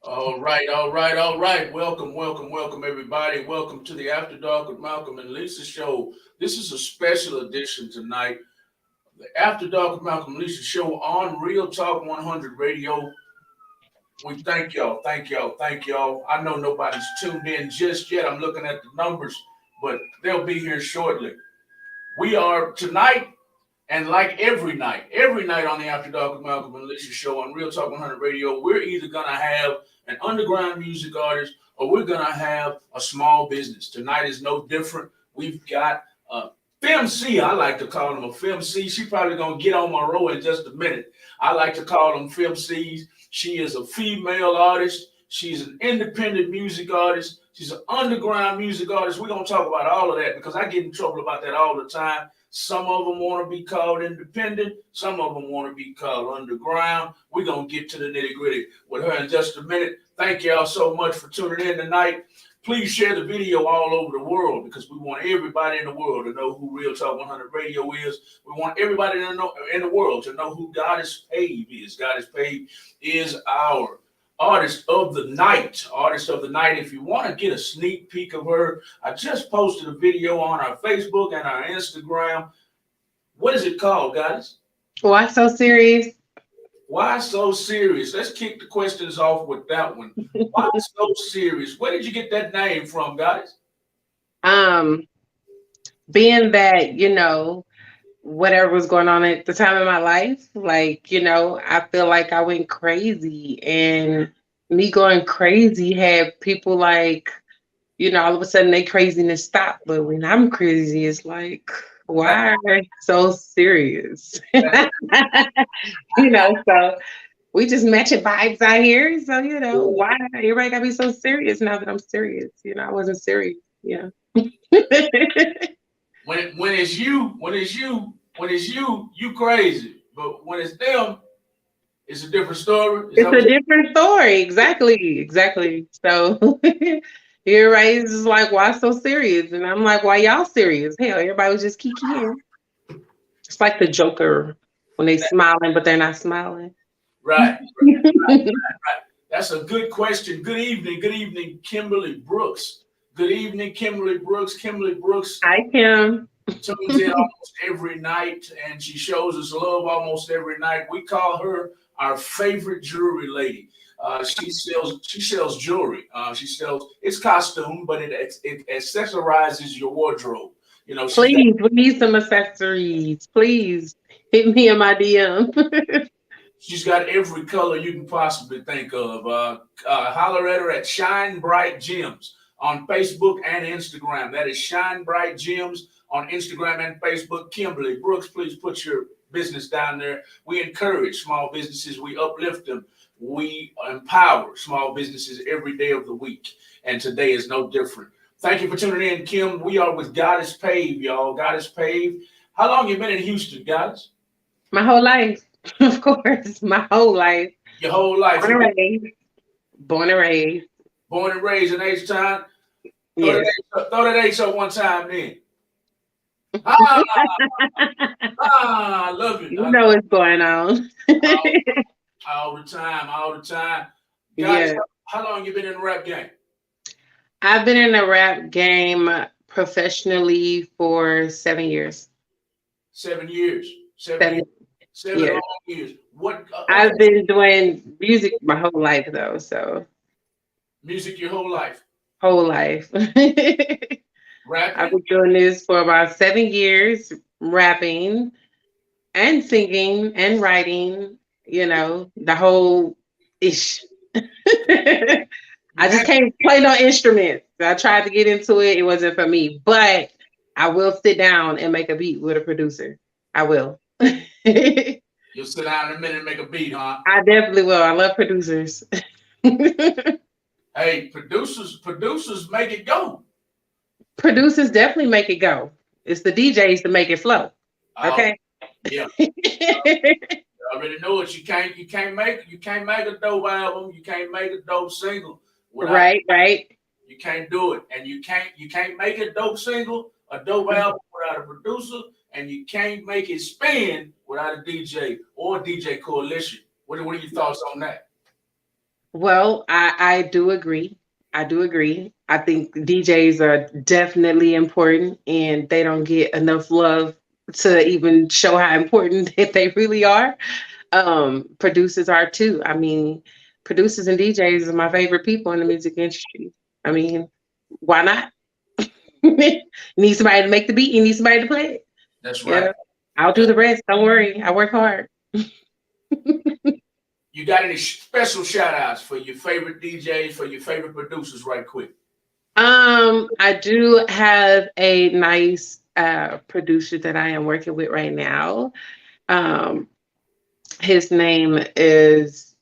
All right. Welcome, everybody. Welcome to the After Dark with Malcolm and Lisa show. This is a special edition tonight. The After Dark with Malcolm and Lisa show on Real Talk 100 Radio. We thank y'all. Thank y'all. I know nobody's tuned in just yet. I'm looking at the numbers, but they'll be here shortly. We are tonight. And like every night on the After Dark with Malcolm and Alicia show on Real Talk 100 Radio, we're either going to have an underground music artist or we're going to have a small business. Tonight is no different. We've got a FemC. I like to call them a FemC. She probably going to get on my row in just a minute. I like to call them FemCs. She is a female artist. She's an independent music artist. She's an underground music artist. We're going to talk about all of that because I get in trouble about that all the time. Some of them want to be called independent. Some of them want to be called underground. We're going to get to the nitty gritty with her in just a minute. Thank y'all so much for tuning in tonight. Please share the video all over the world because we want everybody in the world to know who Real Talk 100 Radio is. We want everybody to know in the world to know who Goddess Pave is. Goddess Pave is our artist of the night. Artist of the night. If you want to get a sneak peek of her, I just posted a video on our Facebook and our Instagram. What is it called, guys? Why so serious? Why so serious? Let's kick the questions off with that one. Why so serious? Where did you get that name from, guys? Um, Being that, whatever was going on at the time in my life, I feel like I went crazy and me going crazy had people all of a sudden they craziness stopped. But when I'm crazy, it's like, why so serious? So we just matching vibes out here. So, why everybody gotta be so serious now that I'm serious? I wasn't serious. Yeah. When it's you, you crazy. But when it's them, it's a different story. Is It's that what a different story. Exactly. So here, right, is just like, why so serious? And I'm like, why y'all serious? Hell, everybody was just kikiing. It's like the Joker when they smiling, but they're not smiling. right? That's a good question. Good evening, Kimberly Brooks. Good evening, Kimberly Brooks. Kimberly Brooks Hi, Kim. tunes in almost every night, and she shows us love almost every night. We call her our favorite jewelry lady. She sells jewelry. She sells it's costume, but it accessorizes your wardrobe. She's got Please, we need some accessories. Please hit me in my DM. She's got every color you can possibly think of. Holler at her at Shine Bright Gems on Facebook and Instagram. That is Shine Bright Gems on Instagram and Facebook. Kimberly Brooks, please put your business down there. We encourage small businesses. We uplift them. We empower small businesses every day of the week. And today is no different. Thank you for tuning in, Kim. We are with Goddess Pave, y'all. Goddess Pave. How long you been in Houston, Goddess? My whole life, of course, my whole life. Your whole life. Born and raised. Born and raised. Born and raised in H-Town. Yes. Throw that H up one time then. Ah, I love it. You know what's going on. All the time, all the time. Guys, Yeah. how long you been in the rap game? I've been in the rap game professionally for 7 years. 7 years. Seven Seven, years. Seven yeah. long years. What? I've been doing music my whole life though, so Music your whole life. whole life. I've Rapping. been doing this for about 7 years, rapping and singing and writing, the whole ish. I You just have can't play no instruments. I tried to get into it, it wasn't for me. But I will sit down and make a beat with a producer. I will. I you'll sit down in a minute and make a beat, huh? definitely will. I love producers. Hey, producers make it go. Producers definitely make it go. It's the DJs to make it flow. Oh, Okay. yeah. I already know it. You can't make a dope album. You can't make a dope single without Right. you can't do it. And you can't make a dope single, a dope album without a producer, and you can't make it spin without a DJ or a DJ coalition. What are your thoughts on that? Well, I do agree. I do agree. I think DJs are definitely important and they don't get enough love to even show how important that they really are. Producers are too. I mean, producers and DJs are my favorite people in the music industry. I mean, why not? You need somebody to make the beat, you need somebody to play it. That's You right. know, I'll do That's, the rest. Don't worry. I work hard. you got any special shout outs for your favorite DJs, for your favorite producers, right quick? I do have a nice producer that I am working with right now. Um, his name is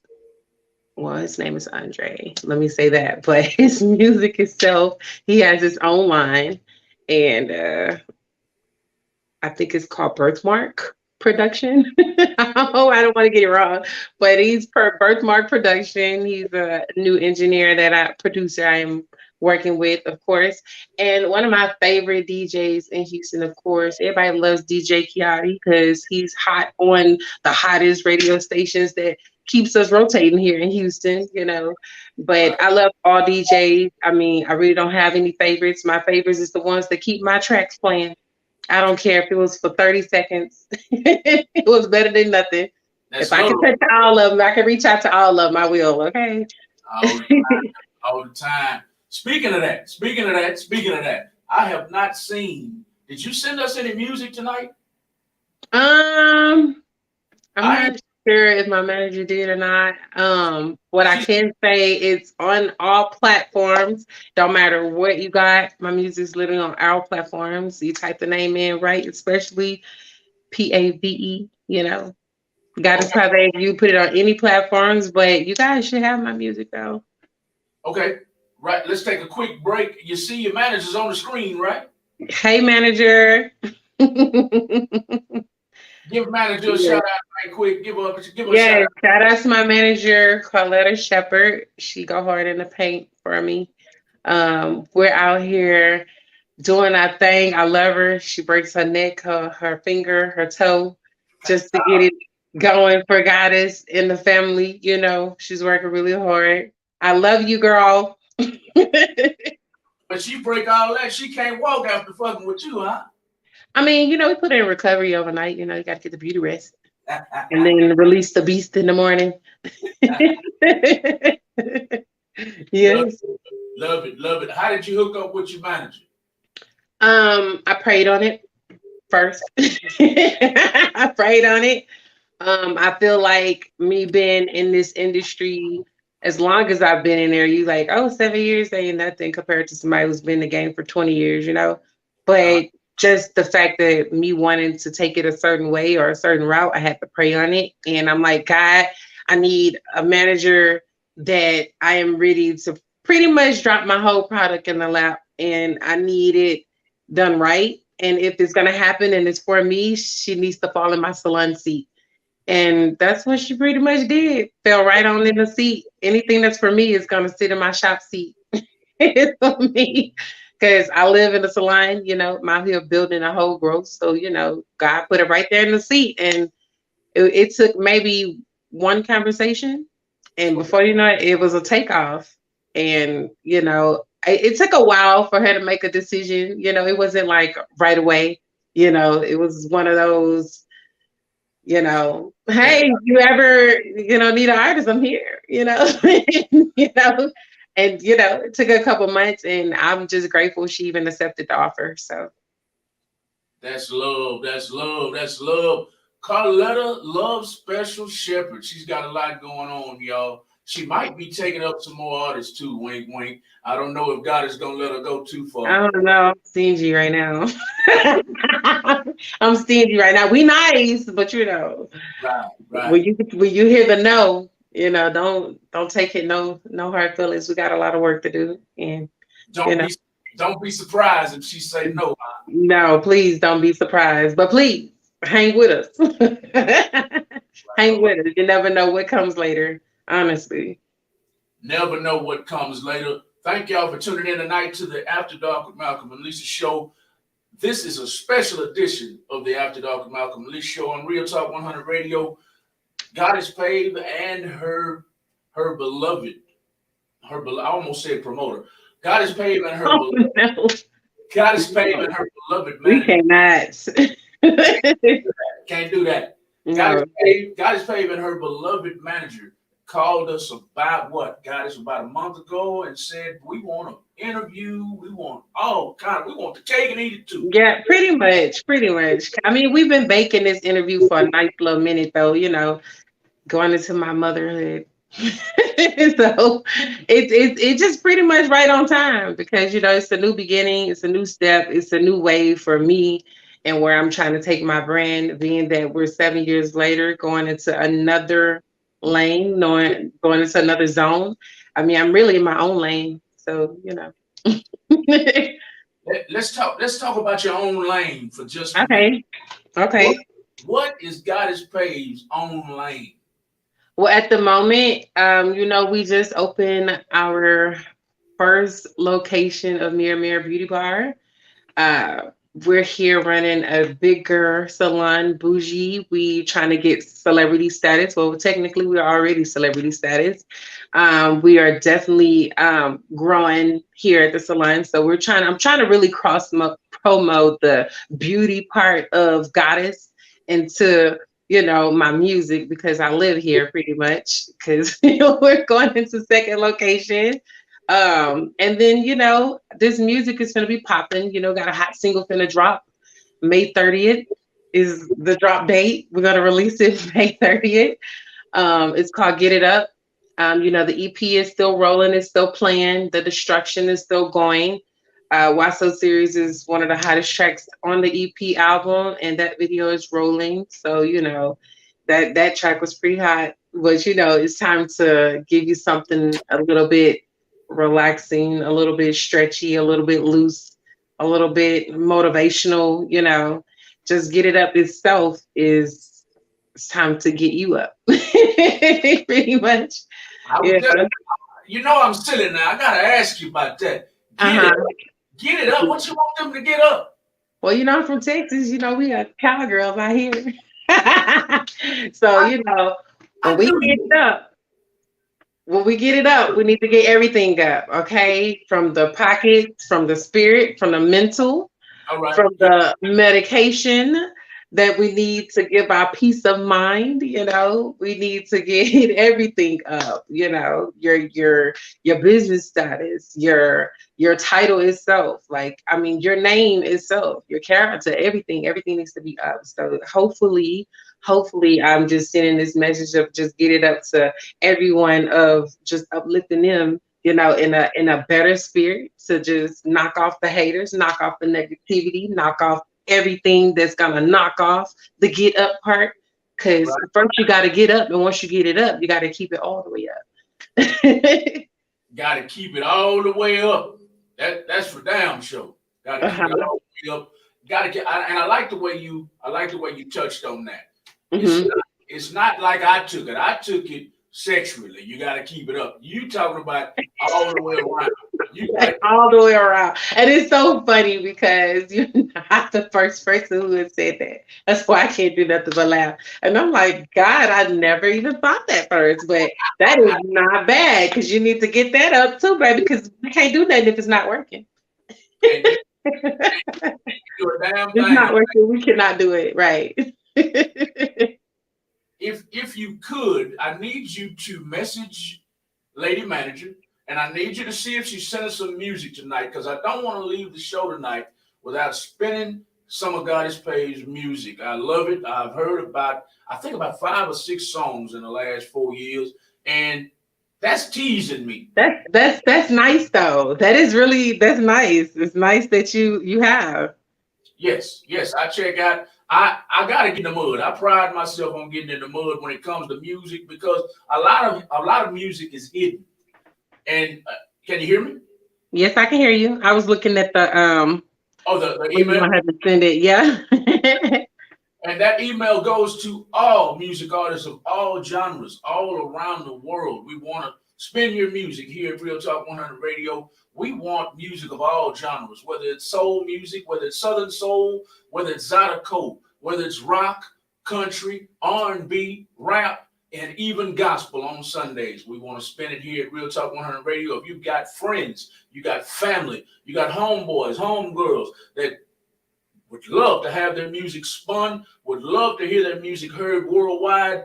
his name is Andre. Let me say that, but his music itself, he has his own line, and I think it's called Birthmark Production. Oh, I don't want to get it wrong, but he's per Birthmark Production. He's a new engineer that producer I am working with, of course. And one of my favorite DJs in Houston, of course. Everybody loves DJ Kiari because he's hot on the hottest radio stations that keeps us rotating here in Houston, you know. But Right. I love all DJs. I mean, I really don't have any favorites. My favorites is the ones that keep my tracks playing. I don't care if it was for 30 seconds. It was better than nothing. If That's I can love touch all of them, I can reach out to all of them, I will, okay? all the all the time. Speaking of that, I have not seen. Did you send us any music tonight? Um, I'm I not sure if my manager did or not. What I she's can say it's on all platforms. Don't matter what you got. My music's literally on all platforms. You type the name in, right? Especially PAVE, you know. God is okay. Pave. You put it on any platforms, but you guys should have my music though. Okay, right. Let's take a quick break. You see your managers on the screen, right? Hey, manager. Give manager a shout Yes. out right quick. Give her a shout Yes. out. Shout out to my manager, Carletta Shepherd. She go hard in the paint for me. We're out here doing our thing. I love her. She breaks her neck, her finger, her toe, just to get it going for Goddess in the family. You know, she's working really hard. I love you, girl. But she break all that. She can't walk after fucking with you, huh? I mean, we put her in recovery overnight. You got to get the beauty rest and then release the beast in the morning. love, Yes. love it, love it. How did you hook up with your manager? I prayed on it first. I prayed on it. I feel like me being in this industry, as long as I've been in there, you like, oh, 7 years ain't nothing compared to somebody who's been in the game for 20 years, you know? Uh, But just the fact that me wanting to take it a certain way or a certain route, I had to pray on it. And I'm like, God, I need a manager that I am ready to pretty much drop my whole product in the lap. And I need it done right. And if it's going to happen and it's for me, she needs to fall in my salon seat. And that's what she pretty much did. Fell right on in the seat. Anything that's for me is gonna sit in my shop seat. It's for me. Cause I live in a salon, I'm out here building a whole growth. So, God put it right there in the seat. And it took maybe one conversation. And before you know it, it was a takeoff. And, it took a while for her to make a decision. It wasn't like right away. It was one of those yeah, hey, you ever, need an artist, I'm here, you know, and it took a couple months and I'm just grateful she even accepted the offer. So that's love. That's love. That's love. Carletta loves Special Shepherd. She's got a lot going on, y'all. She might be taking up some more artists too. Wink, wink. I don't know if God is gonna let her go too I far. don't know. I'm stingy right now. I'm stingy right now. We nice, but Right, right. when you hear the no, don't take it no hard feelings. We got a lot of work to do. And you Don't know. be don't be surprised if she say no. No, please don't be surprised. But please hang with us. Right, all Hang right. with us. You never know what comes later, honestly. Never know what comes later. Thank y'all for tuning in tonight to the After Dark with Malcolm and Lisa show. This is a special edition of the After Dark with Malcolm and Lisa show on Real Talk 100 Radio. God is Pave and her beloved I almost said promoter. God is paving her. Oh no, God is paving no, her beloved we manager. cannot. Can't do that. No. God is paving her beloved manager. Called us about what? God is about a month ago and said we want to interview. We want all kind. We want the cake and eat it too. Yeah, pretty much, pretty much. I mean, we've been baking this interview for a nice little minute, though. Going into my motherhood. So it's just pretty much right on time because it's a new beginning, it's a new step, it's a new wave for me and where I'm trying to take my brand, being that we're 7 years later going into another lane, knowing going into another zone. I mean, I'm really in my own lane. So, Let's talk about your own lane for just a minute. Okay. Okay. What is Goddess Pave's own lane? Well, at the moment, we just opened our first location of Mirror Beauty Bar. Uh, we're here running a bigger salon, bougie. We trying to get celebrity status. Well, technically, we are already celebrity status. We are definitely growing here at the salon. So I'm trying to really promote the beauty part of Goddess into my music because I live here pretty much because we're going into second location. And then, this music is going to be popping, got a hot single finna drop. May 30th is the drop date. We're going to release it May 30th. It's called Get It Up. The EP is still rolling, it's still playing. The Destruction is still going. Why So Serious is one of the hottest tracks on the EP album, and that video is rolling. So, that track was pretty hot. But, it's time to give you something a little bit relaxing, a little bit stretchy, a little bit loose, a little bit motivational, just Get It Up itself is it's time to get you up. Pretty much. I was Yeah. just, I'm silly now. I gotta ask you about that. Get it up. What you want them to get up? Well, I'm from Texas. We got cowgirls out here. So, when we get it up, we need to get everything up, okay? From the pocket, from the spirit, from the mental, All right. from the medication that we need to give our peace of mind. We need to get everything up. Your business status, your title itself, like I mean your name itself, your character, everything needs to be up. So hopefully I'm just sending this message of just get it up to everyone, of just uplifting them, in a better spirit, to just knock off the haters, knock off the negativity, knock off everything that's gonna knock off the get up part. Because first you got to get up, and once you get it up, you got to keep it all the way up. Got to keep it all the way up. That's for damn sure. Got to keep it all the way up. Got to get. And I like the way you touched on that. It's not like I took it. I took it sexually. You got to keep it up. You talking about all the way around. All the way around. And it's so funny because you're not the first person who has said that. That's why I can't do nothing but laugh. And I'm like, God, I never even thought that first. But that is not bad because you need to get that up too, baby, because we can't do nothing if it's not working. It's not working. We cannot do it. Right. If you could, I need you to message Lady Manager, and I need you to see if she sent us some music tonight, because I don't want to leave the show tonight without spinning some of Goddess Pave's music. I love it. I've heard about 5 or 6 songs in the last 4 years, and that's teasing me. That's nice though. That's nice. It's nice that you have. Yes, I check out. I gotta get in the mud. I pride myself on getting in the mud when it comes to music, because a lot of music is hidden. And can you hear me? Yes, I can hear you. I was looking at the the email. I had to send it. Yeah. And that email goes to all music artists of all genres, all around the world. We want to spin your music here at Real Talk 100 Radio. We want music of all genres, whether it's soul music, whether it's Southern soul, whether it's Zydeco, whether it's rock, country, R&B, rap. and even gospel on Sundays. We want to spend it here at Real Talk 100 Radio. If you've got friends, you got family, you got homeboys, homegirls that would love to have their music spun, would love to hear their music heard worldwide,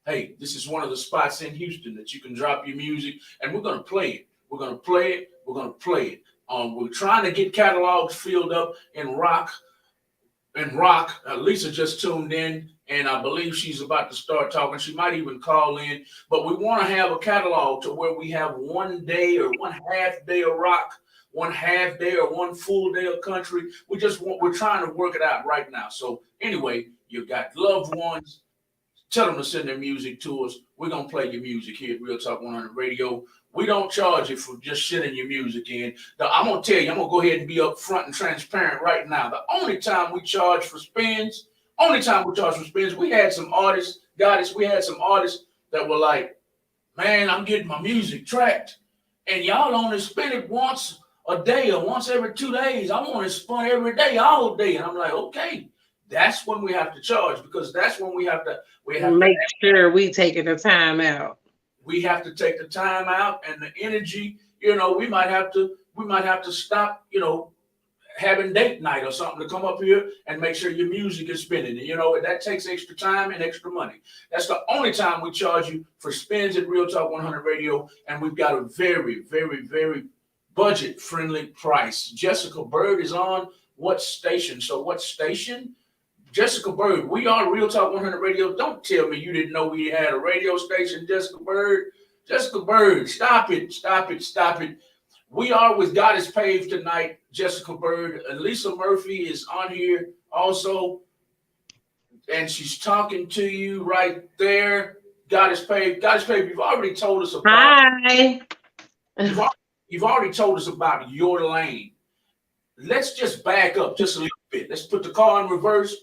hey, this is one of the spots in Houston that you can drop your music, and we're going to play it. We're going to play it. We're going to play it. We're trying to get catalogs filled up in rock. Lisa just tuned in, and I believe she's about to start talking. She might even call in, but we want to have a catalog to where we have 1 day or 1/2 day of rock, 1/2 day or 1 full day of country. We're trying to work it out right now. So anyway, you got loved ones. Tell them to send their music to us. We're going to play your music here at Real Talk 100 Radio. We don't charge you for just sending your music in. I'm going to tell you, I'm going to go ahead and be upfront and transparent right now. The only time we charge for spins, we had some artists, we had some artists that were like, man, I'm getting my music tracked. And y'all only spin it once a day or once every 2 days. I want it spun every day, all day. And I'm like, okay. That's when we have to charge, because that's when we have to make sure we taking the time out. We have to take the time out and the energy. You know, we might have to stop, having date night or something to come up here and make sure your music is spinning. And that takes extra time and extra money. That's the only time we charge you for spins at Real Talk 100 Radio, and we've got a very, very, very budget-friendly price. Jessica Bird is on what station? So what station? Jessica Bird, we are Real Talk 100 Radio. Don't tell me you didn't know we had a radio station, Jessica Bird. Jessica Bird, stop it. We are with God is Pave tonight, Jessica Bird. Lisa Murphy is on here also, and she's talking to you right there. God is Pave. You've already told us about. Hi. You've already told us about your lane. Let's just back up just a little bit. Let's put the car in reverse.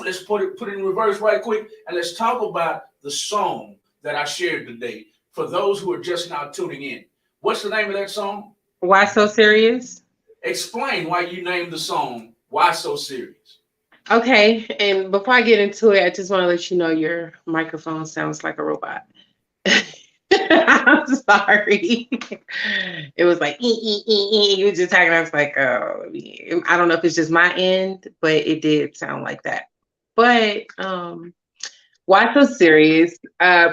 Let's put it in reverse right quick, and let's talk about the song that I shared today for those who are just now tuning in. What's the name of that song? Why So Serious? Explain why you named the song Why So Serious. Okay, and before I get into it, I just want to let you know your microphone sounds like a robot. I'm sorry. It was like you were just talking. I was like, oh, I don't know if it's just my end, but it did sound like that. But why so serious?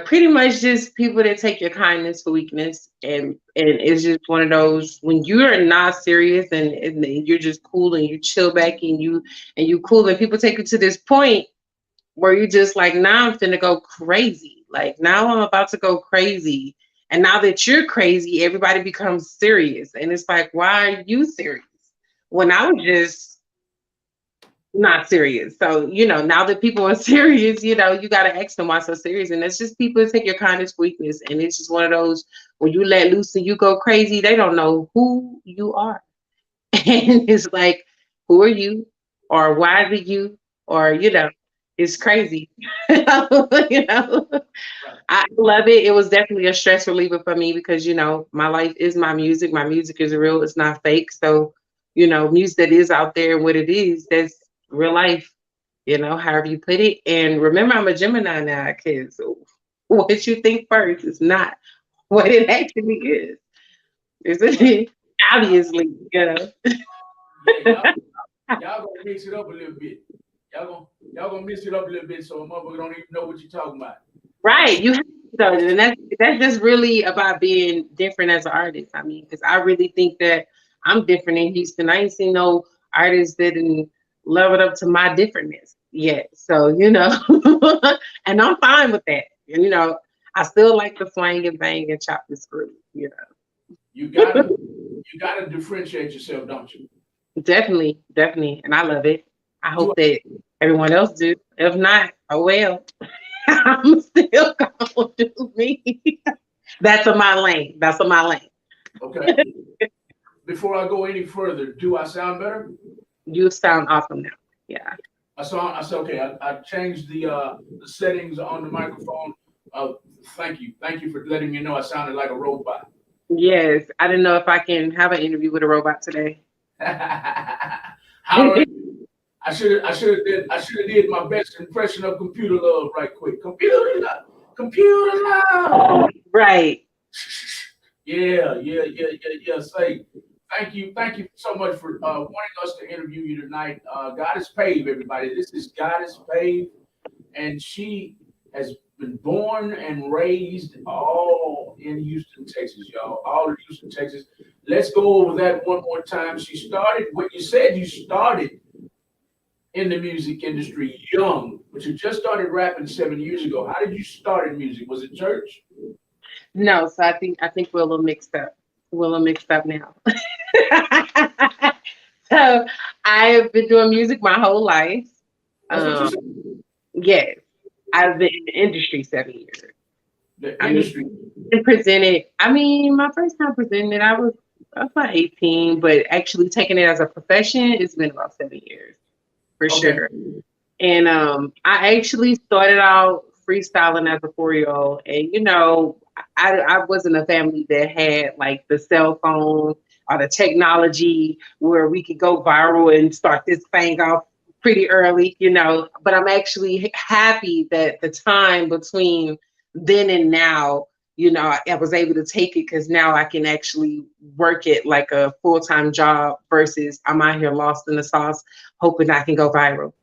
Pretty much just people that take your kindness for weakness, and it's just one of those when you are not serious and you're just cool and you chill back and you cool, and people take you to this point where you just like, now I'm finna go crazy. Like now I'm about to go crazy. And now that you're crazy, everybody becomes serious. And it's like, why are you serious? When I was just not serious. So, now that people are serious, you got to ask them why so serious. And it's just people take your kindness for weakness. And it's just one of those, when you let loose and you go crazy, they don't know who you are. And it's like, who are you? Or why is it you? Or, it's crazy. I love it. It was definitely a stress reliever for me because, my life is my music. My music is real. It's not fake. So, music that is out there, what it is, that's real life, however you put it. And remember, I'm a Gemini now, because what you think first is not what it actually is. Isn't it? Obviously, Yeah, y'all gonna mix it up a little bit. Y'all gonna mix it up a little bit so a motherfucker don't even know what you're talking about. Right. You have to, and that's just really about being different as an artist. I mean, because I really think that I'm different in Houston. I ain't seen no artists that didn't love it up to my differentness yet. So, and I'm fine with that. And, I still like to swing and bang and chop the screw, You gotta differentiate yourself, don't you? Definitely. And I love it. I hope that everyone else do. If not, oh well. I'm still gonna do me. That's in my lane. Okay. Before I go any further, do I sound better? You sound awesome now. Yeah. I said okay. I changed the settings on the microphone. Thank you for letting me know I sounded like a robot. Yes, I didn't know if I can have an interview with a robot today. How are you? I should have did my best impression of computer love right quick. Computer love, computer love. Right. Yeah. Say, thank you so much for wanting us to interview you tonight. God is Pave, everybody. This is God is Pave, and she has been born and raised all in Houston, Texas, y'all. All in Houston, Texas. Let's go over that one more time. She started. What you said, you started in the music industry young, but you just started rapping 7 years ago. How did you start in music? Was it church? No, so I think we're a little mixed up. We're a little mixed up now. So I have been doing music my whole life. That's what you Um, said. yes, I've been in the industry 7 years. The I mean, industry. and presented. I mean, my first time presented, I was about 18, but actually taking it as a profession, it's been about 7 years for Okay. sure. And I actually started out freestyling as a 4 year old. And, I wasn't a family that had like the cell phone or the technology where we could go viral and start this thing off pretty early. But I'm actually happy that the time between then and now, I was able to take it because now I can actually work it like a full time job versus I'm out here lost in the sauce, hoping I can go viral.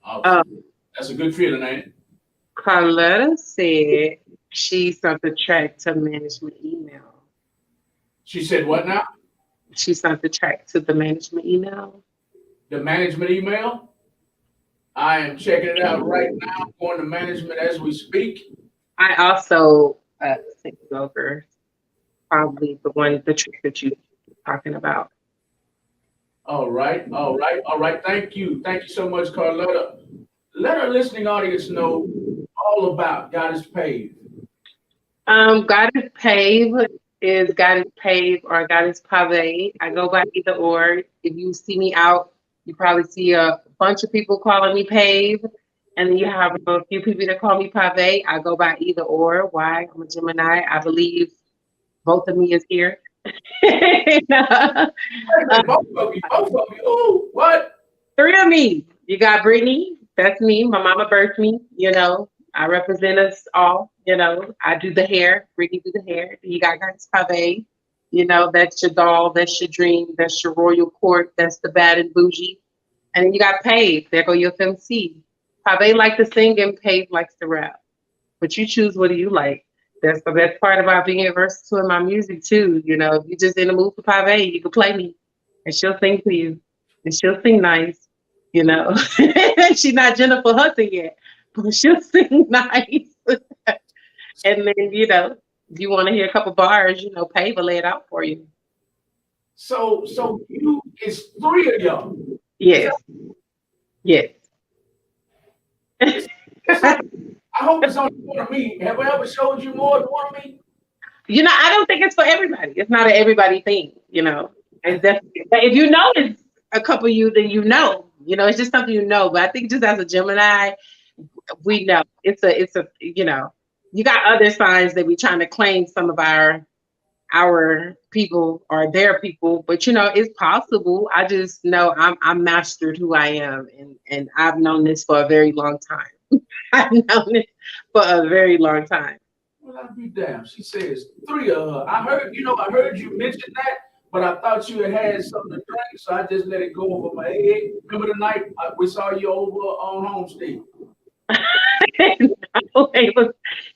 Awesome. um, That's a good feeling, ain't it? Carletta said she sent the track to management email. She said, what now? She sent the track to the management email. The management email. I am checking it out right now. I'm going to management as we speak. I also sent you over probably the trick that you talking about. All right. Thank you. Thank you so much, Carletta. Let our listening audience know all about God is Paid. God is Pave is God is Pave or God is paVé. I go by either or. If you see me out, you probably see a bunch of people calling me Pave, and then you have a few people that call me paVé. I go by either or. Why? I'm a Gemini. I believe both of me is here. Wait a minute, both of you. Ooh, what? Three of me. You got Brittany. That's me. My mama birthed me. I represent us all. I do the hair. Brittany do the hair. You got Guys Pave. That's your doll. That's your dream. That's your royal court. That's the bad and bougie. And then you got Pave. There go your FMC. Pave like to sing and Pave likes to rap. But you choose what do you like. That's the best part about being versatile in my music too. If you just in the mood for Pave, you can play me, and she'll sing for you, and she'll sing nice. You know, she's not Jennifer Hudson yet, but she'll sing nice. And then if you want to hear a couple bars, Pave will lay it out for you. So you it's three of y'all. Is Yes, that yes. it's, it's not, I hope it's only one of me. Have I ever showed you more than one of me? I don't think it's for everybody. It's not an everybody thing. It's definitely, but if you know it's a couple of you, then it's just something But I think just as a Gemini, we know it's a you got other signs that we trying to claim some of our people or their people, but it's possible. I just know I'm mastered who I am, and I've known this for a very long time. I've known it for a very long time. Well, I'll be damned. She says three of her. I heard you mention that, but I thought you had something to drink, so I just let it go over my head. Remember the night we saw you over on Homestead?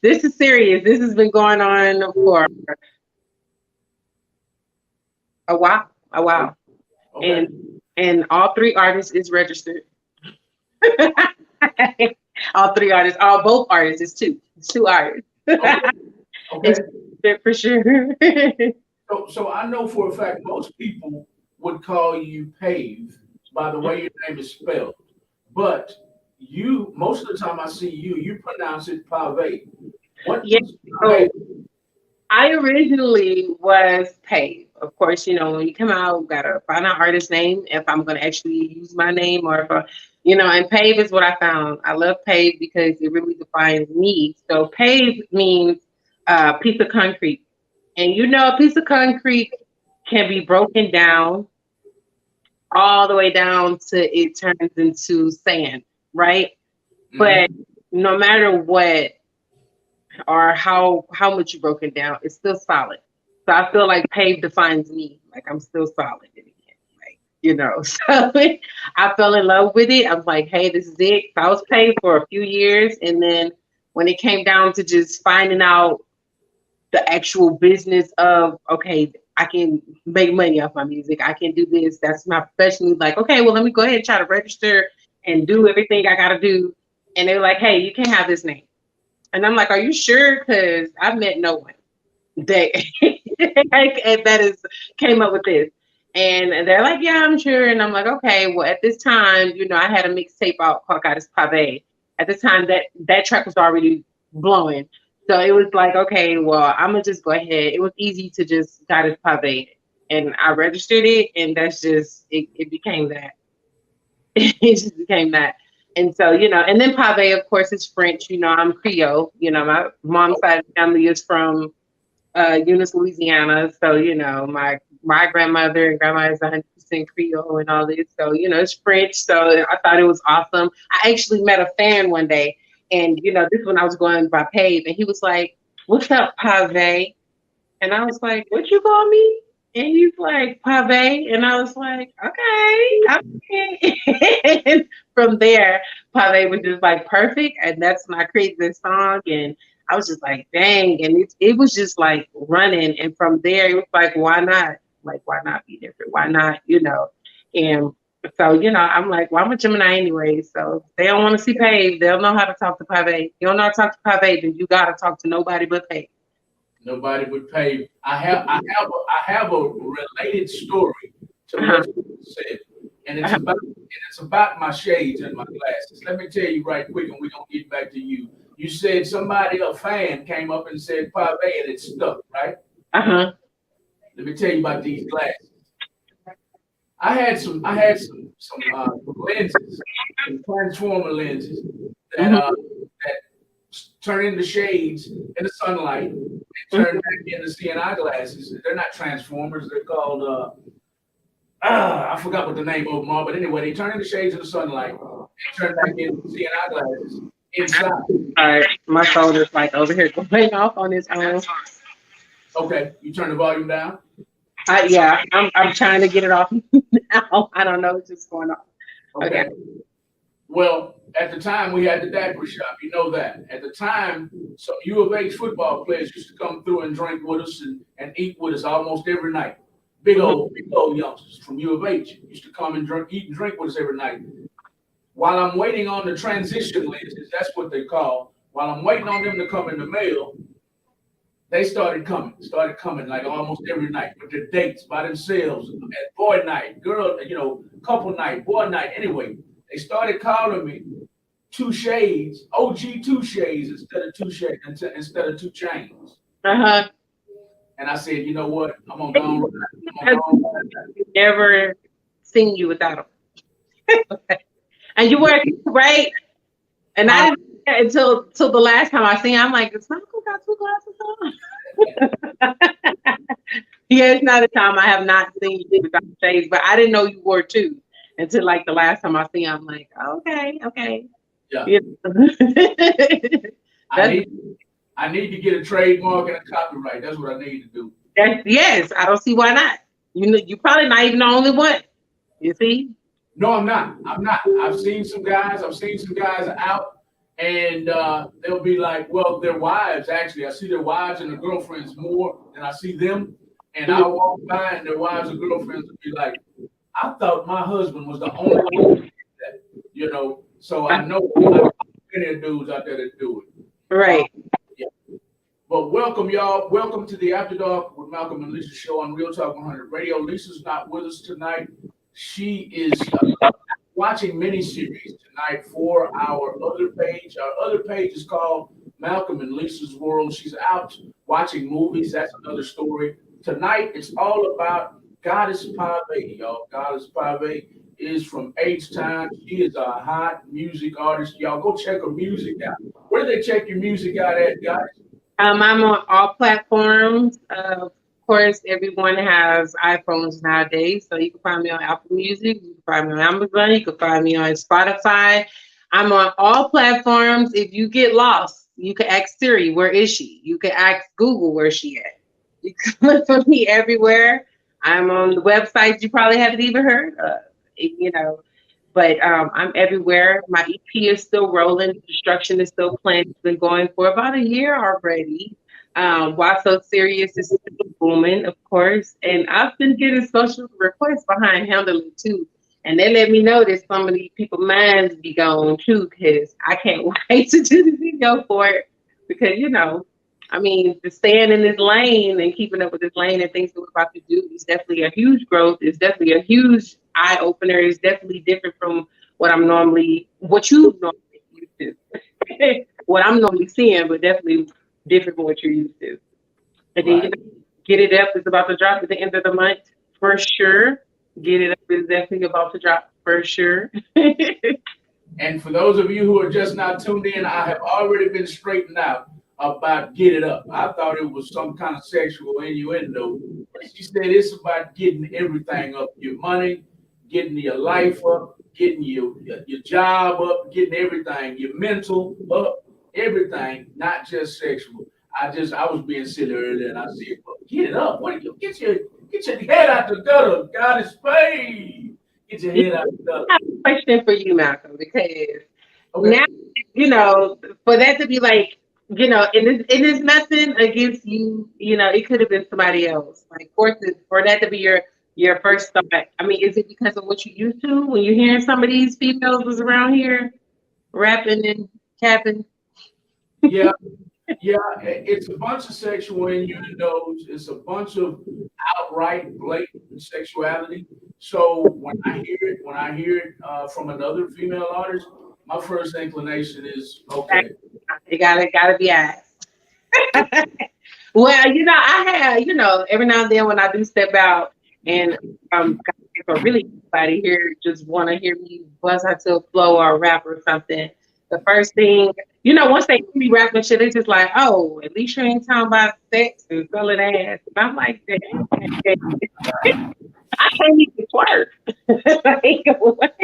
This is serious. This has been going on for a while, a while, Okay. and all three artists is registered. All three artists, both artists. It's two artists. Okay. It's Okay. for sure. So I know for a fact most people would call you Pave by the way your name is spelled, but you most of the time I see you pronounce it Pave. What Yeah. was So Pave? I originally was Pave. Of course, when you come out, gotta find an artist name if I'm gonna actually use my name or and Pave is what I found. I love Pave because it really defines me. So Pave means piece of concrete. And a piece of concrete can be broken down all the way down to it turns into sand, right? But Hmm. no matter what or how much you broke it down, it's still solid. So I feel like Pave defines me. Like I'm still solid in the end. Like, you know. So I fell in love with it. I was like, hey, this is it. I was Pave for a few years, and then when it came down to just finding out the actual business of, okay, I can make money off my music. I can do this. That's my profession. Like, okay, well, let me go ahead and try to register and do everything I gotta do. And they were like, hey, you can't have this name. And I'm like, are you sure? Because I've met no one that that is came up with this. And they're like, yeah, I'm sure. And I'm like, okay, well, at this time, I had a mixtape out called God is Pave. At the time that track was already blowing. So it was like, okay, well, I'm gonna just go ahead. It was easy to just God is Pave. And I registered it, and that's just it became that. It just became that. And so, and then Pave, of course, is French. I'm Creole. My mom's side of the family is from Eunice, Louisiana. So, my grandmother and grandma is 100% Creole and all this. So, it's French. So I thought it was awesome. I actually met a fan one day, and this one I was going by Pave, and he was like, "What's up, Pave?" And I was like, "What you call me?" And he's like, "Pave," and I was like, "Okay." And from there, Pave was just like perfect, and that's when I created this song, and I was just like, "Dang!" And it was just like running, and from there, it was like, "Why not? Like, why not be different? Why not? And so, I'm like, well, I'm a Gemini anyway, so if they don't want to see Pave, they'll know how to talk to Pave. You don't know how to talk to Pave, then you gotta talk to nobody but Pave. Nobody would pay. I have a related story to Uh-huh. what you said, and it's about my shades and my glasses. Let me tell you right quick, and we're gonna get back to you. You said somebody, a fan, came up and said Pave, and it stuck, right? Uh-huh. Let me tell you about these glasses. I had some lenses, some transformer lenses that Mhm, turn into shades in the sunlight and turn mhm. back into seeing eyeglasses. They're not transformers. They're called I forgot what the name of them are, but anyway, they turn into shades in the sunlight and turn back into seeing eyeglasses inside. All right, my phone is like over here going off on its own. Okay, you turn the volume down. Yeah, I'm trying to get it off now. I don't know, it's just going off. Okay. Okay. Well, at the time we had the daiquiri shop. You know that. At the time, some U of H football players used to come through and drink with us and eat with us almost every night. Mhm. Big old youngsters from U of H used to come and eat and drink with us every night. While I'm waiting on the transition lenses, that's what they call. While I'm waiting on them to come in the mail, they started coming like almost every night with their dates by themselves at boy night, girl, couple night, boy night. Anyway, they started calling me two shades, OG two shades instead of two chains. Uh-huh. And I said, you know what? I'm gonna go on. I'm gonna I've go on. never seen you without them. And you wear right? And I Huh? didn't know that until the last time I seen you. I'm like, does Michael got two glasses on? Yeah, it's not a time I have not seen you without shades, but I didn't know you wore two until like the last time I seen you. I'm like, okay, okay. Yeah. Yeah. I that's need I need to get a trademark and a copyright. That's what I need to do. yes. I don't see why not. You probably not even the only one. You see? No, I'm not. I'm not. I've seen some guys. I've seen some guys out, and they'll be like, well, their wives actually. I see their wives and their girlfriends more than I see them. And Mhm. I walk by, and their wives and girlfriends will be like, I thought my husband was the only one that, So I know plenty of dudes out there that do it. Right. Yeah. But welcome, y'all. Welcome to the After Dark with Malcolm and Lisa show on Real Talk 100 Radio. Lisa's not with us tonight. She is watching miniseries tonight for our other page. Our other page is called Malcolm and Lisa's World. She's out watching movies. That's another story. Tonight, it's all about Goddess Pave, y'all. Goddess Pave is from H Time. She is a hot music artist. Y'all go check her music out. Where do they check your music out at, guys? I'm on all platforms. course, everyone has iPhones nowadays, so you can find me on Apple Music, you can find me on Amazon, you can find me on Spotify. I'm on all platforms. If you get lost, you can ask Siri, where is she? You can ask Google, where's she at? You can look for me everywhere. I'm on the websites you probably haven't even heard of, you know. But I'm everywhere. My EP is still rolling. Destruction is still playing. It's been going for about a year already. Why So Serious is still booming, of course. And I've been getting social requests behind handling too. And they let me know that some of these people minds be gone too, because I can't wait to do the video for it. Because, I mean, the staying in this lane and keeping up with this lane and things that we're about to do is definitely a huge growth. It's definitely a huge eye opener. It's definitely different from what you normally used to, what I'm normally seeing, but definitely different from what you're used to. And then, Right. Get It Up is about to drop at the end of the month for sure. Get It Up is definitely about to drop for sure. And for those of you who are just now tuned in, I have already been straightened out about Get It Up. I thought it was some kind of sexual innuendo. But she said it's about getting everything up, your money, getting your life up, getting your job up, getting everything, your mental up, everything, not just sexual. I was being silly earlier and I said, well, get it up. What do you get your head out the gutter? God is paid. Get your head out the gutter. I have a question for you, Malcolm, because Okay. now, for that to be like, it is nothing against you, it could have been somebody else. Like for that to be your first thought. I mean, is it because of what you used to when you're hearing some of these females was around here rapping and capping? Yeah, yeah, it's a bunch of sexual innuendos. It's a bunch of outright blatant sexuality. So when I hear it from another female artist, my first inclination is okay. It gotta be asked. Well, I have, every now and then when I do step out and if I really anybody here just want to hear me buzz out to a flow or a rap or something, the first thing, once they hear me rapping shit, they just like, oh, at least you ain't talking about sex and selling ass. And I'm like, "Damn, I can't even twerk. Like, what?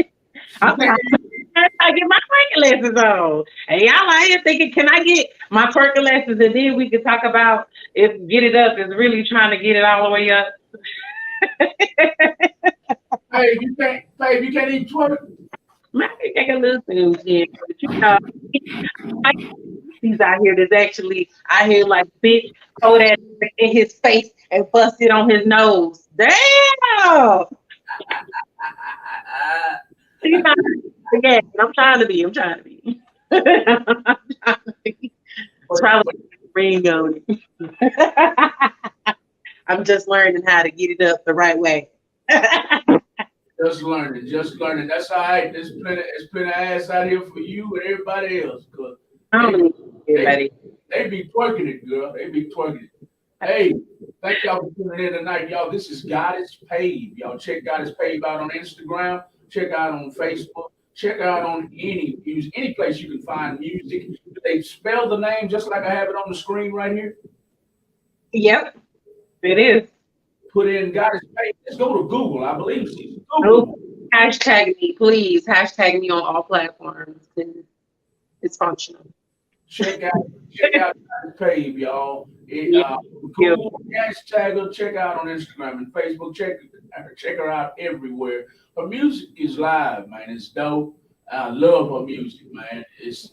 I'm trying to get my twerking lessons on. And y'all out here thinking, can I get my twerking lessons and then we can talk about if Get It Up is really trying to get it all the way up. Hey, you can't even twerk. Maybe take a little soon, yeah. But like he's out here that's actually out here like bitch, throw that in his face and bust it on his nose. Damn! You know, yeah, I'm trying to be. I'm trying to be. I'm trying to be. It's probably a ring on it. I'm just learning how to get it up the right way. Just learning, just learning. That's all right. There's plenty of ass out here for you and everybody else. Cause I they don't need they everybody. they be twerking it, girl. They be twerking it. Hey, thank y'all for tuning in tonight, y'all. This is Goddess Pave. Y'all check Goddess Pave out on Instagram. Check out on Facebook. Check out on any place you can find music. They spell the name just like I have it on the screen right here. Yep, it is. Put in Goddess Pave. Let's go to Google. I believe she's Oh, Google. hashtag me, please. Hashtag me on all platforms. It's functional. Check out Goddess Pave, y'all. Yeah, you. Google hashtag her. Check out on Instagram and Facebook. Check her out everywhere. Her music is live, man. It's dope. I love her music, man. It's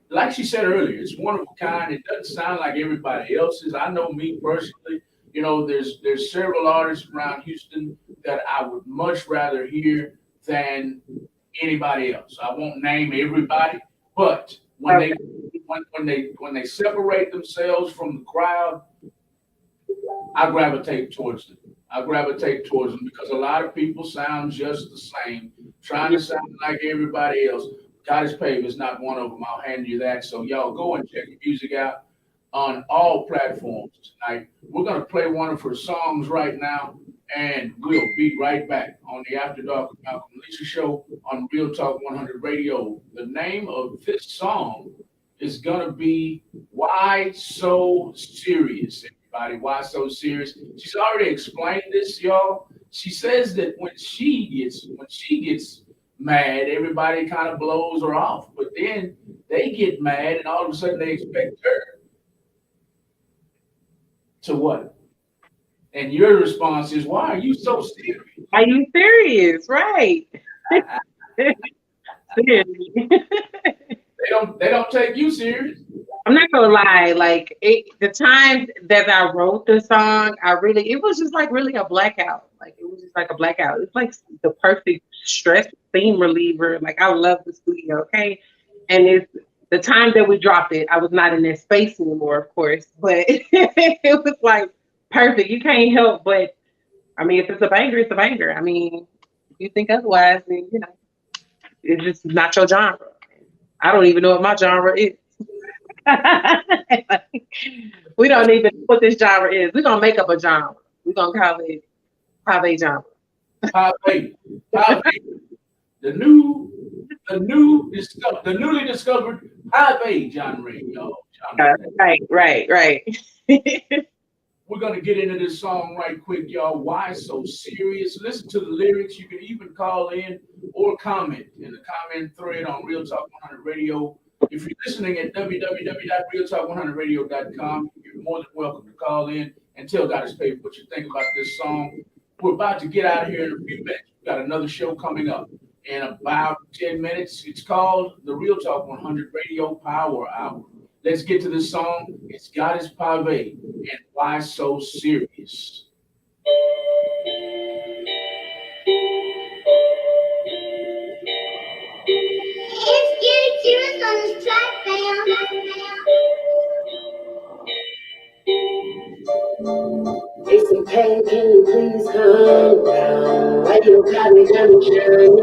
like she said earlier, it's one of a kind. It doesn't sound like everybody else's. I know me personally, there's several artists around Houston that I would much rather hear than anybody else. I won't name everybody, but Okay. when they separate themselves from the crowd, I gravitate towards them. I gravitate towards them because a lot of people sound just the same, trying to sound like everybody else. Goddess Pave is not one of them. I'll hand you that. So y'all go and check the music out on all platforms tonight. We're gonna play one of her songs right now, and we'll be right back on the After Dark with Malcolm and Lisa show on Real Talk 100 Radio. The name of this song is gonna be "Why So Serious." everybody. Why so serious? She's already explained this, y'all. She says that when she gets mad, everybody kind of blows her off. But then they get mad, and all of a sudden they expect her to what? And your response is, "Why are you so serious?" Are you serious? Right. Seriously. They don't take you serious. I'm not gonna lie, like the time that I wrote the song, it was just like really a blackout. Like it was just like a blackout. It's like the perfect stress theme reliever. Like I love the studio, okay? And it's the time that we dropped it, I was not in that space anymore, of course, but it was like perfect. You can't help but I mean, if it's a banger, it's a banger. I mean, if you think otherwise, then it's just not your genre. I don't even know what my genre is. We don't even know what this genre is. We're gonna make up a genre. We're gonna call it paVé genre. Pave, Pave, the new, the newly discovered Pave genre, y'all. Genre. Right. We're gonna get into this song right quick, y'all. Why so serious? Listen to the lyrics. You can even call in or comment in the comment thread on Real Talk 100 Radio. If you're listening at www.realtalk100radio.com, you're more than welcome to call in and tell Goddess Pave what you think about this song. We're about to get out of here in a few minutes. We've got another show coming up in about 10 minutes. It's called the Real Talk 100 Radio Power Hour. Let's get to this song. It's Goddess Pave and Why So Serious. It's getting serious on this platform. Listen, Pave, can you please calm down? Why you got me diamond shining?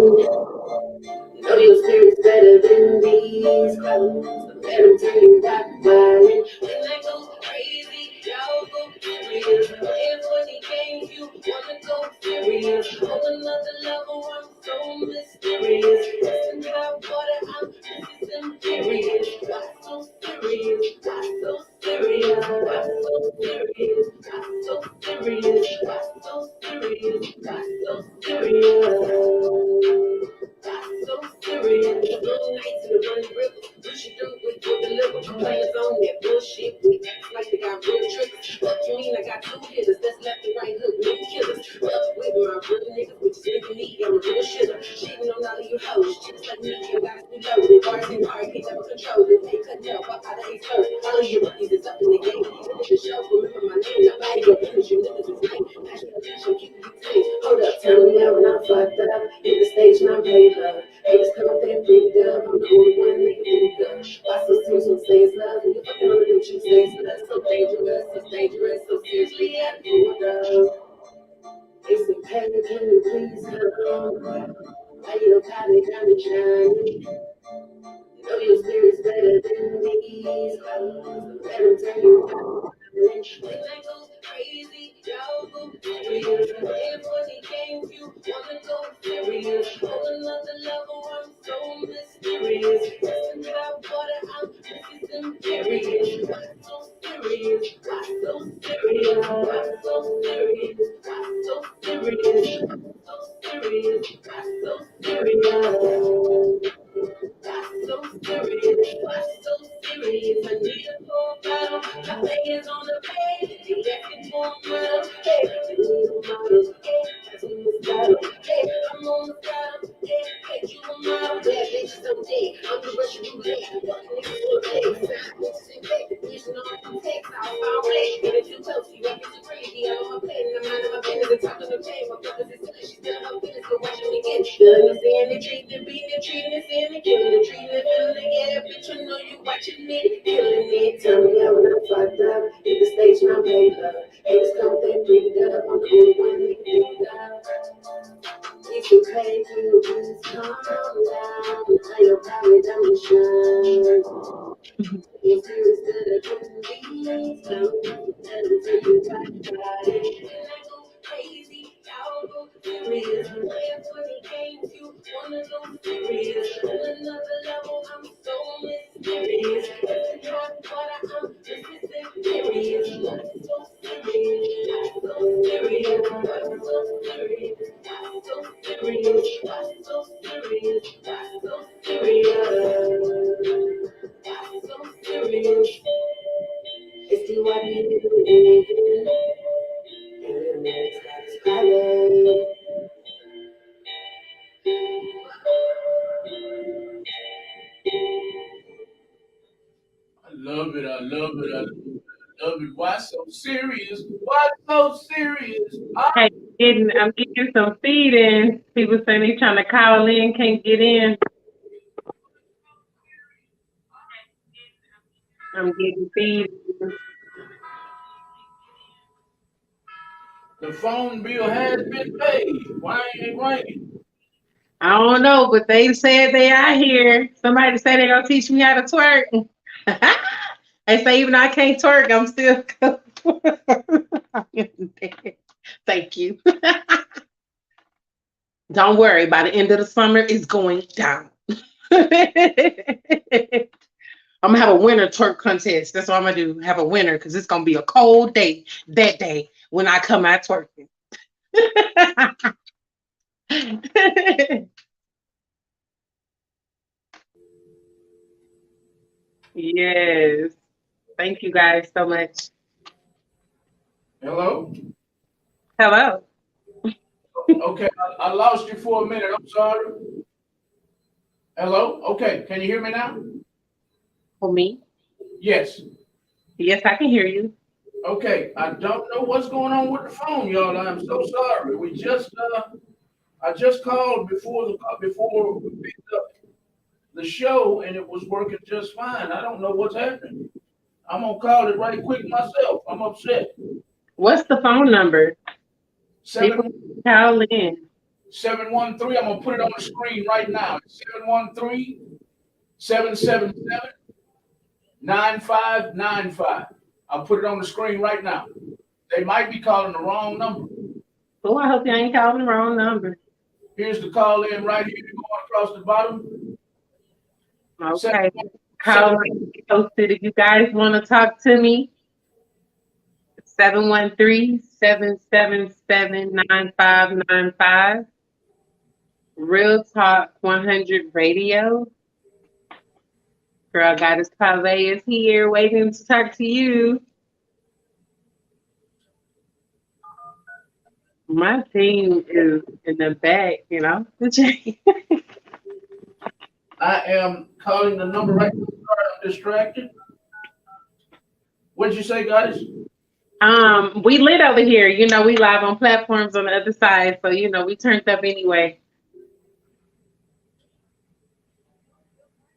Know your spirit's better than these clothes. But let them tell you that violent. When I go crazy, y'all go curious. If when he came, you wanna go serious. On another level, I'm so mysterious. Listen to that water, this is imperious. Why so serious? Why so serious? Why so serious? Why so serious? Why so serious? Why so serious? So serious, long nights in the running river. We should do it for the liver. Players on that bullshit. We act like they got real tricks. What you mean? I got two hitters. That's left and right hook, no killers. Up with my brother niggas, which is making me. I'm a real shitter. Cheating on all of you hoes. Just like me, you guys be loaded. Bars and hard, can't never control it. They cut down, fuck out of these first. All of you rookies is up in the game. Even if the show, remember my name. Nobody go finish you niggas is lame. Passion, attention, keeping you clean. Hold up, tell me how when I'm fucked up. Hit the stage and I'm paper. Haters come up there big up. I'm the only one making big up. Why so serious when say it's love? When you fucking on the bitch, you say it's love. So dangerous, it's dangerous. So seriously, I pulled up. It's a pain, can you please come? Why you got me diamond shining? Know your spirit's better than these clothes. Let them tell you how. When I go crazy, y'all go curious. If what he came you wanna go serious. On another level, I'm so mysterious. Listen to that water, this is imperious. Why so serious? Why so serious? Why so serious? Why so serious? Why so serious? Why so serious? So serious, why so serious? I need a full bottle. My fingers on the page, you asking for a medal. Hey, you need a model. Hey, that's in the style. Hey, I'm on the style. Hey, hey, you a model. Bad bitches on deck. I'm the Russian roulette. Fuck niggas for a flex. Bitches in bed, vision on the text. I'll fall black. Get too close, you got me too crazy. I know my plan, I'm out of my business. And talking no change. My focus is still, she's still in her business. So watch me again. Feeling the sand, the treat, the beat, the treating the sand, the killing the treat, the feeling, yeah, bitch, I know you watching it, killing it. Tell me how when I'm fucked up, hit the stage and I'm paid up. Haters come, they bring it up, I'm cool when they bring it up. If you pay to please calm down, I know probably diamond shine. Your tears that I couldn't be, so let them tell you right. When I go crazy, y'all go furious. If when he came, you wanna go serious. On another level, I'm so mysterious. Listen to what I'm, this is imperious. So serious. It's TYB living. And little man's got his paVé. I love it. I love it. I love it. Why so serious? Why so serious? Hey, I'm getting some feed in. People saying they trying to call in, can't get in. I'm getting feed. The phone bill has been paid. Why ain't it ringing? I don't know, but they said they out here. Somebody said they gonna teach me how to twerk. They say even though I can't twerk, I'm still. Thank you. Don't worry. By the end of the summer, it's going down. I'm gonna have a winter twerk contest. That's what I'm gonna do. Have a winter because it's gonna be a cold day that day when I come out twerking. Yes. Thank you guys so much. Hello? Hello. Okay, I lost you for a minute. I'm sorry. Hello? Okay, can you hear me now? For me? Yes. Yes, I can hear you. Okay, I don't know what's going on with the phone, y'all. I'm so sorry. I just called before we picked up the show, and it was working just fine. I don't know what's happening. I'm gonna call it right quick myself. I'm upset. What's the phone number? People Seven call in. 713. I'm gonna put it on the screen right now. 713-777-9595. I'll put it on the screen right now. They might be calling the wrong number. Oh, I hope you ain't calling the wrong number. Here's the call in right here. You're going across the bottom. Okay. Call posted. If you guys want to talk to me, 713-777-9595. Real Talk 100 Radio. Girl Goddess paVé is here waiting to talk to you. My team is in the back, you know. I am calling the number right now. I'm distracted. What'd you say, guys? We lit over here. You know, we live on platforms on the other side, so you know we turned up anyway.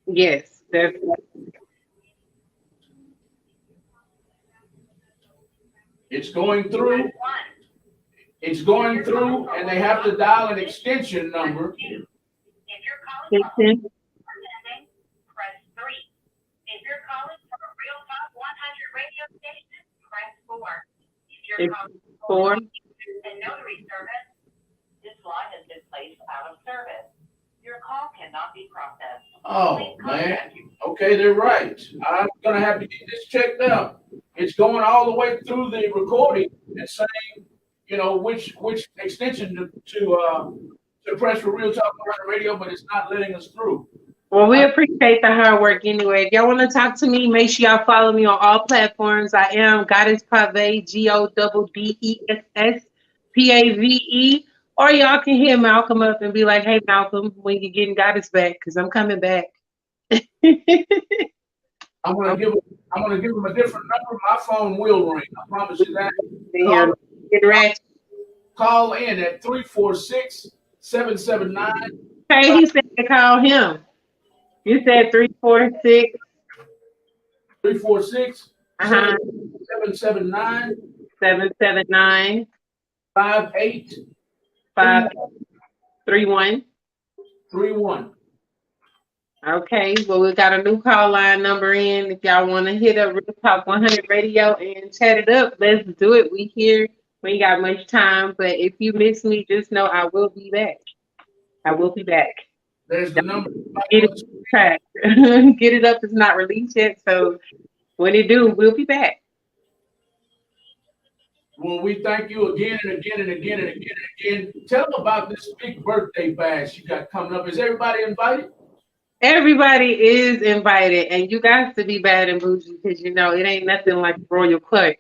Yes, It's going through. It's going through, and they have to dial an extension number. If you're calling from attending, press 3. If you're calling from a Real Talk 100 radio station, press 4. If you're calling four. a notary service, this line has been placed out of service. Your call cannot be processed. Oh, man. Okay, they're right. I'm going to have to get this checked out. It's going all the way through the recording and saying, you know, which extension to press for Real Talk on the radio, but it's not letting us through. Well, we appreciate the hard work anyway. If y'all want to talk to me, make sure y'all follow me on all platforms. I am Goddess paVé, GODDESS PAVE. Or y'all can hit Malcolm up and be like, hey, Malcolm, when you getting Goddess back? Because I'm coming back. I'm gonna give him a different number. My phone will ring. I promise you that. Get ready. Call in at 346-779. Hey, he said to call him. You said 346. 346 Uh-huh. 779 779 5831. 531. Okay, well, we got a new call line number in. If y'all want to hit up Real Talk 100 Radio and chat it up, let's do it. We here. We ain't got much time, but if you miss me, just know I will be back. I will be back. There's the number. Get it track. Get it up. It's not released yet, so when it do, we'll be back. Well, we thank you again and again and again and again and again. Tell them about this big birthday bash you got coming up. Is everybody invited? Everybody is invited, and you got to be bad and bougie because you know it ain't nothing like royal cut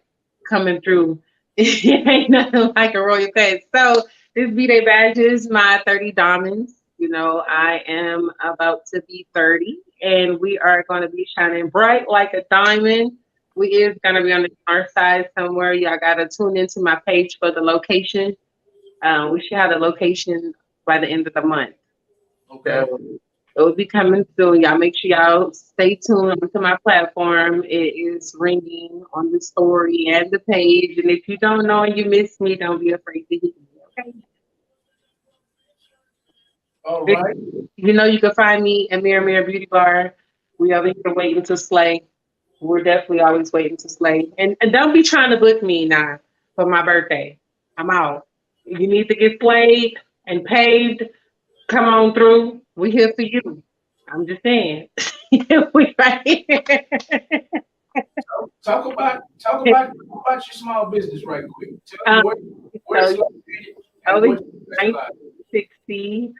coming through. It ain't nothing like a royal cut. So this B-Day badges, my 30 diamonds. You know, I am about to be 30, and we are going to be shining bright like a diamond. We is going to be on the north side somewhere. Y'all got to tune into my page for the location. We should have the location by the end of the month. Okay. So it will be coming soon. Y'all make sure y'all stay tuned to my platform. It is ringing on the story and the page. And if you don't know and you miss me, don't be afraid to hit me. Okay. All right. You know you can find me at Mirror Beauty Bar. We over here waiting to slay. We're definitely always waiting to slay. And don't be trying to book me now for my birthday. I'm out. You need to get slayed and paved. Come on through. We here for you. I'm just saying. We right here. Talk about your small business right quick. Tell me where it's So located and over what you specialize in.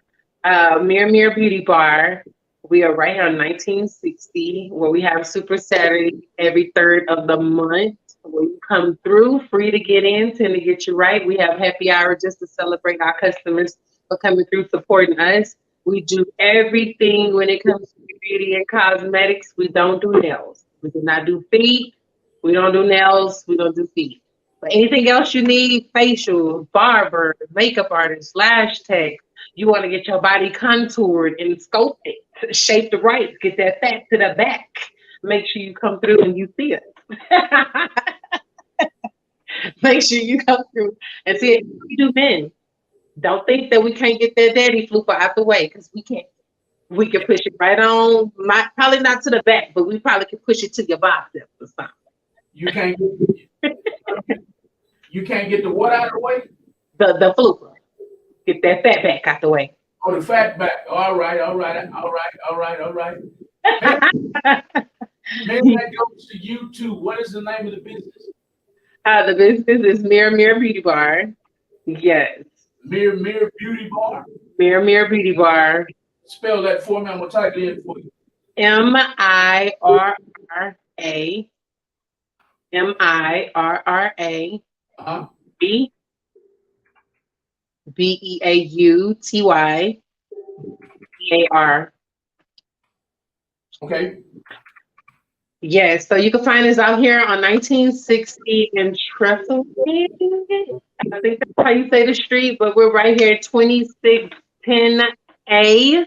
1960, Mirror Beauty Bar. We are right here on 1960, where we have Super Saturday every third of the month. When you come through, free to get in, tend to get you right. We have happy hour just to celebrate our customers for coming through, supporting us. We do everything when it comes to beauty and cosmetics. We don't do nails. We do not do feet. We don't do nails. We don't do feet. But anything else you need, facial, barber, makeup artist, lash tech, you want to get your body contoured and sculpted, shaped right, get that fat to the back. Make sure you come through and you see it. Make sure you come through and see it. We do men. Don't think that we can't get that daddy flooper out the way because we can. We can push it right on, probably not to the back, but we probably can push it to your biceps or something. You can't get the what out of the way? The flooper. Get that fat back out the way. Oh, the fat back. All right. Maybe that goes to you too. What is the name of the business? The business is Mirror Beauty Bar. Yes. Mirror Beauty Bar. Mirror Beauty Bar. Spell that for me. I'm gonna type it in for you. Mirra. Mirra. Uh-huh. Beautybar. Okay. Yes, so you can find us out here on 1960 in Trestle. I think that's how you say the street, but we're right here, 2610A,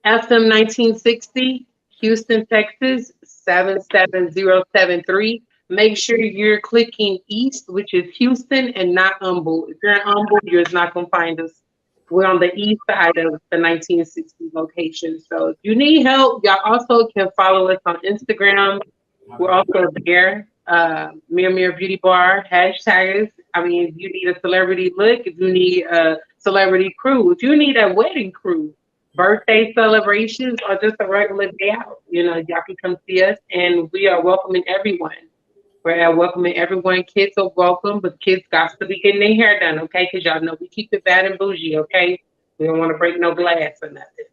FM 1960, Houston, Texas, 77073. Make sure you're clicking east, which is Houston, and not Humble. If you're in Humble, you're not going to find us. We're on the east side of the 1960 location. So if you need help, y'all also can follow us on Instagram. We're also there. Mirror Beauty Bar, hashtags. I mean, if you need a celebrity look, if you need a celebrity crew, if you need a wedding crew, birthday celebrations, or just a regular day out, you know, y'all can come see us, and we are welcoming everyone. We're welcoming everyone. Kids are welcome, but kids got to be getting their hair done, okay? Because y'all know we keep it bad and bougie, okay? We don't want to break no glass or nothing.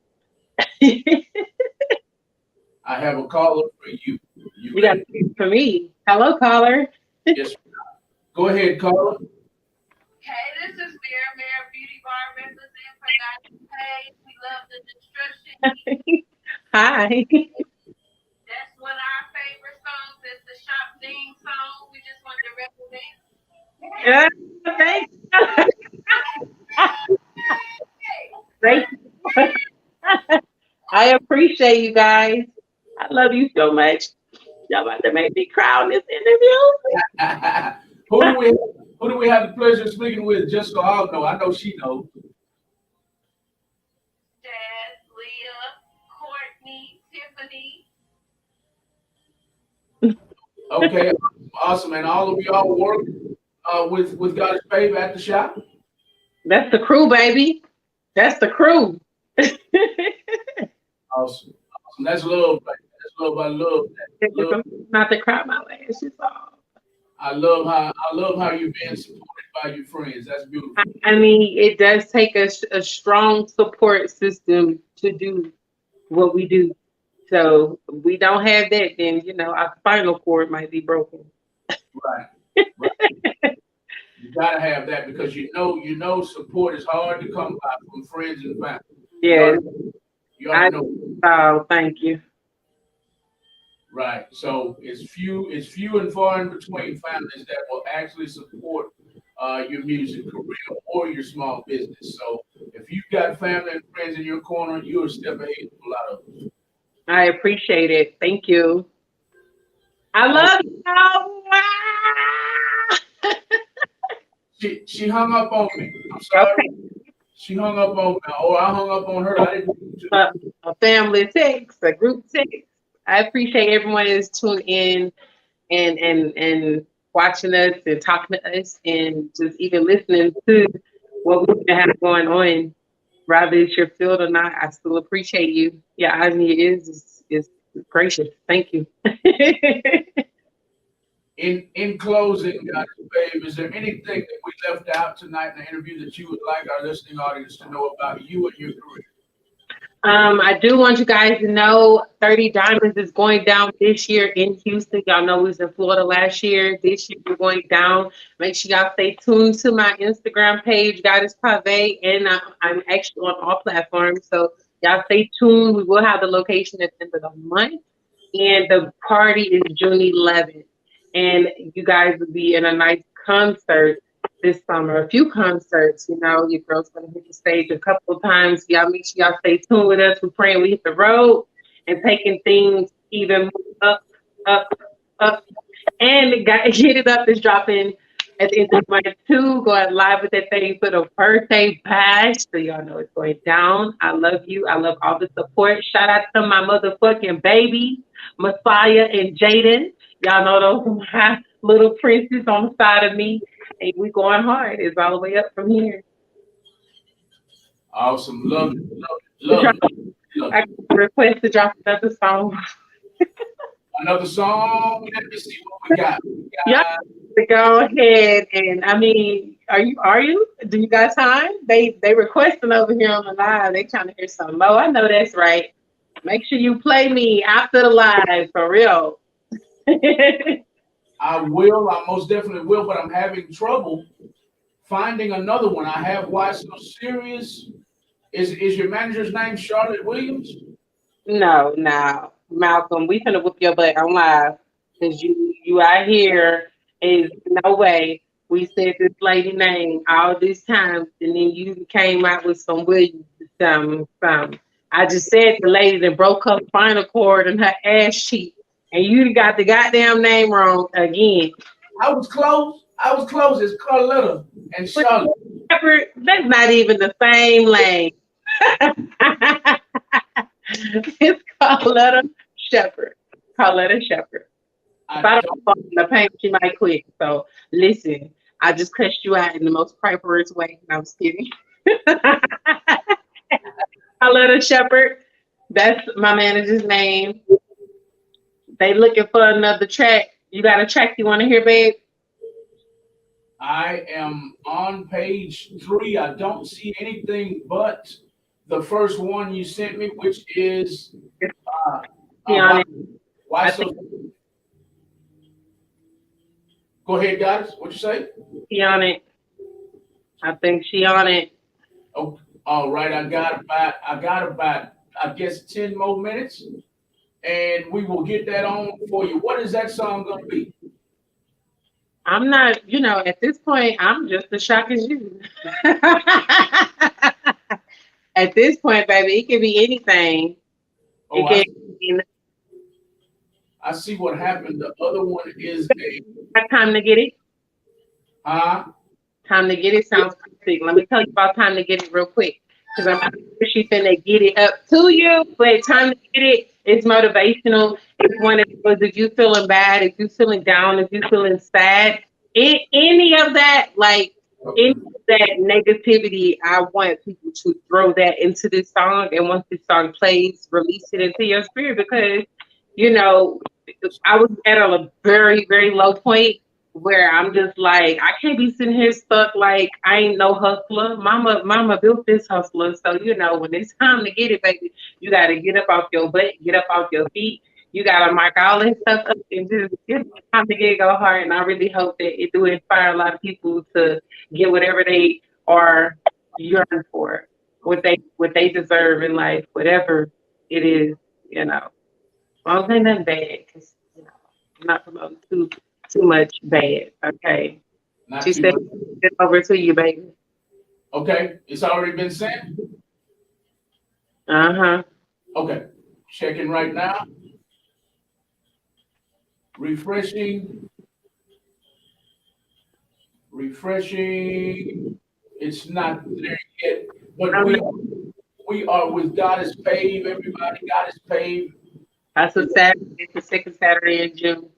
I have a caller for you. You got to speak for me. Hello, caller. Yes. Go ahead, caller. Hey, this is Mirror Beauty Bar represent for Pave. We love the destruction. Hi. That's one of our favorite songs. It's the shop theme song. We just want to represent. Thank you. I appreciate you guys. I love you so much. Y'all about to make me cry on this interview. Who do we have the pleasure of speaking with? Just so I'll know. I know she knows. Jazz, Leah, Courtney, Tiffany. Okay, awesome. And all of y'all work with Goddess Pave at the shop? That's the crew, baby. That's the crew. Awesome. That's love, baby. That's love. I love that. Not to cry my lashes off. I love how you're being supported by your friends. That's beautiful. I mean, it does take a strong support system to do what we do. So we don't have that, then our spinal cord might be broken. Right. Right. You gotta have that because support is hard to come by from friends and family. Yes, You ought to know. oh, thank you. Right. So it's few and far in between families that will actually support your music career or your small business. So if you've got family and friends in your corner, you're a step ahead of a lot of them. I appreciate it. Thank you. I love you. She hung up on me. I'm sorry. Okay. She hung up on me, or I hung up on her. I didn't mean to. A family text, a group text. I appreciate everyone is tuned in and watching us and talking to us and just even listening to what we have going on, rather it's your field or not. I still appreciate you. Your eyes and your ears is gracious. Thank you. In closing, Pave, is there anything that we left out tonight in the interview that you would like our listening audience to know about you and your career? I do want you guys to know 30 Diamonds is going down this year in Houston. Y'all know we was in Florida last year. This year we're going down. Make sure y'all stay tuned to my Instagram page, Goddess paVé, and I'm actually on all platforms. So y'all stay tuned. We will have the location at the end of the month, and the party is June 11th. And you guys will be in a nice concert this summer, a few concerts. Your girl's gonna hit the stage a couple of times. Y'all make sure y'all stay tuned with us. We're praying we hit the road and taking things even up, up, up. And Get It Up is dropping at the end of the month too. Going live with that thing for the birthday bash. So y'all know it's going down. I love you. I love all the support. Shout out to my motherfucking babies, Messiah and Jaden. Y'all know those are my little princes on the side of me. And we going hard. It's all the way up from here. Awesome. Love it. Love it. I request to drop another song. Another song. Let me see what we got. Yeah. Go ahead and are you? Do you got time? They requesting over here on the live. They trying to hear some more. I know that's right. Make sure you play me after the live for real. I will. I most definitely will, but I'm having trouble finding another one. I have Why So Serious. Is your manager's name Charlotte Williams? No, Malcolm, we finna whoop your butt on live because you out here is no way. We said this lady name all this time, and then you came out with some Williams. I just said the lady that broke her spinal cord and her ass cheek, and you got the goddamn name wrong again. I was close. It's Carletta and Charlotte. That's not even the same lane. It's Carletta Shepherd. If I don't fall in the paint, she might quit. So listen, I just cussed you out in the most priorist way. I was kidding. Carletta Shepherd. That's my manager's name. They looking for another track. You got a track you want to hear, babe? I am on page 3. I don't see anything but the first one you sent me, which is why so. Go ahead, guys. What you say? She on it. I think she on it. Oh, all right. I got about I guess 10 more minutes, and we will get that on for you. What is that song gonna be? I'm not, at this point, I'm just as shocked as you. At this point, baby, it can be anything. I see what happened. The other one is Time to Get It. Time to Get It sounds perfect. Let me tell you about Time to Get It real quick, because I'm sure she's finna get it up to you. But Time to Get It is motivational. It's one of those, if you feeling bad, if you feeling down, if you feeling sad, any of that, any of that negativity, I want people to throw that into this song. And once this song plays, release it into your spirit, because I was at a very, very low point. where I'm just like, I can't be sitting here stuck like I ain't no hustler. Mama built this hustler. So, when it's time to get it, baby, you gotta get up off your butt, get up off your feet. You gotta mark all this stuff up and just it's time to get it go hard. And I really hope that it do inspire a lot of people to get whatever they are yearning for, what they deserve in life, whatever it is, you know. I don't think nothing bad because I'm not promoting too much bad. Okay. Not She too said much. it over to you, baby. Okay, it's already been sent. Uh-huh. Okay, checking right now. Refreshing, refreshing. It's not there yet, but Um, we are with God is Pave. Everybody, God is Pave. That's a Saturday. It's the second Saturday in June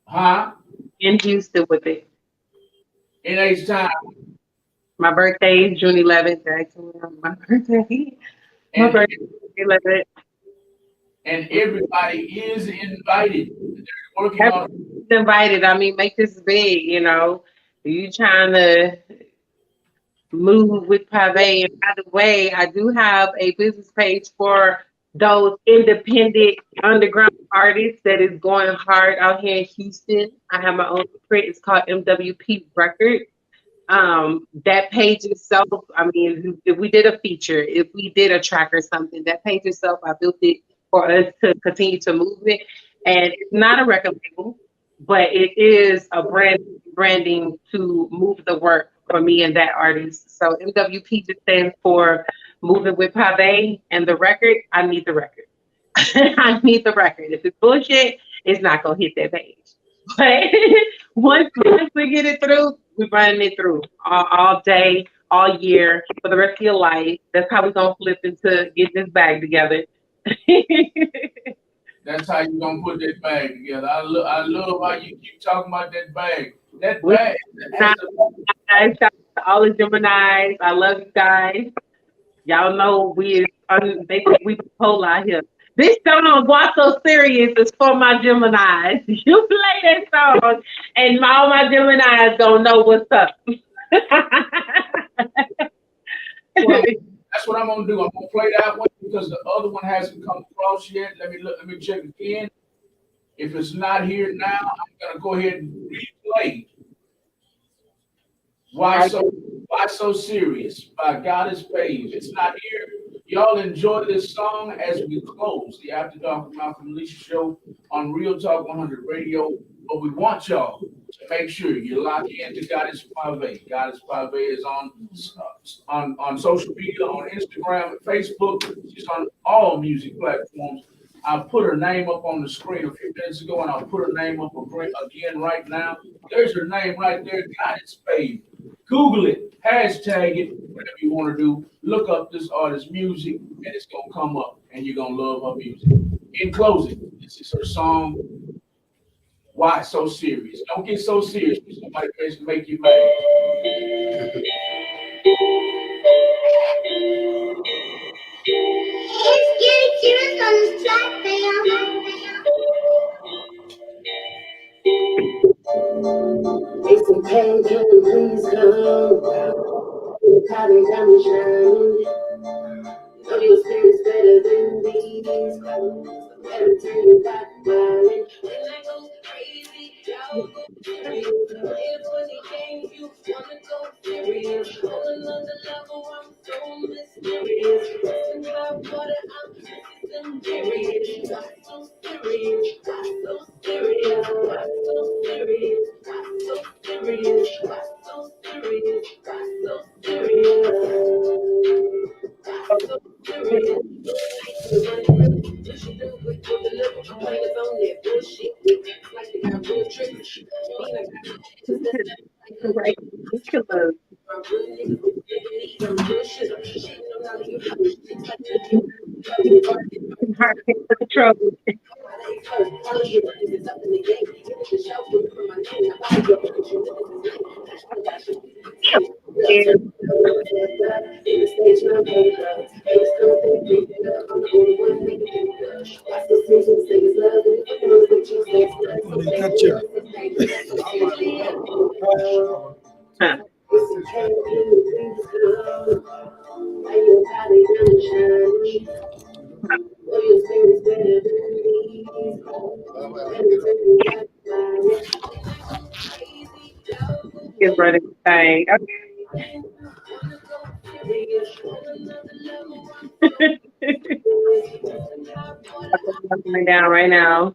Huh? in Houston with it. In H time, My birthday is June 11th. Actually, my birthday. My and birthday is June 11th. and everybody is invited. They're working on. Everyone's invited. I mean, make this big, You trying to move with paVé. And by the way, I do have a business page for those independent underground artists that is going hard out here in Houston. I have my own print. It's called MWP Records. That page itself, I mean, if we did a feature, if we did a track or something, that page itself, I built it for us to continue to move it. And it's not a record label, but it is a branding to move the work for me and that artist. So MWP just stands for Moving with paVé, and the record, I need the record. I need the record. If it's bullshit, it's not gonna hit that page. But once we get it through, we're running it through all day, all year, for the rest of your life. That's how we're gonna flip into get this bag together. That's how you gonna put that bag together. I love how you keep talking about that bag. That We bag has a, guys, shout out to all the Geminis. I love you guys. Y'all know they think we bipolar out here. This song, Why So Serious, is for my Geminis. You play that song, and all my Geminis gonna know what's up. well, that's what I'm gonna do. I'm gonna play that one because the other one hasn't come across yet. Let me look. Let me check again. If it's not here now, I'm gonna go ahead and replay. Why so serious? By God is Pave. It's not here. Y'all enjoy this song as we close the After Dark with Malcolm and Lisa show on Real Talk 100 Radio. But we want y'all to make sure you lock into God is paVé. God is paVé is on social media, on Instagram and Facebook. She's on all music platforms. I put her name up on the screen a few minutes ago, and I'll put her name up again right now. There's her name right there. God is Pave. Google it, hashtag it, whatever you want to do. Look up this artist's music, and it's gonna come up, and you're gonna love her music. In closing, this is her song. Why so serious? Don't get so serious when somebody tries to make you mad. It's getting serious on this track, fam. It's a pain, can you please come? Powder diamond shining. Know your spirit's better than these clothes. Better turn your back, darling. When I go crazy, y'all go serious. Playing funny games, you wanna go serious. On another level, I'm so mysterious. Listen about water, I'm just serious. Why so serious? Why so serious? Why so serious? Why so serious? Why so serious? Why so serious? Right. Ridiculous. Hard to get the trouble. And Catch up. It's running the thing. Okay. I'm coming down right now.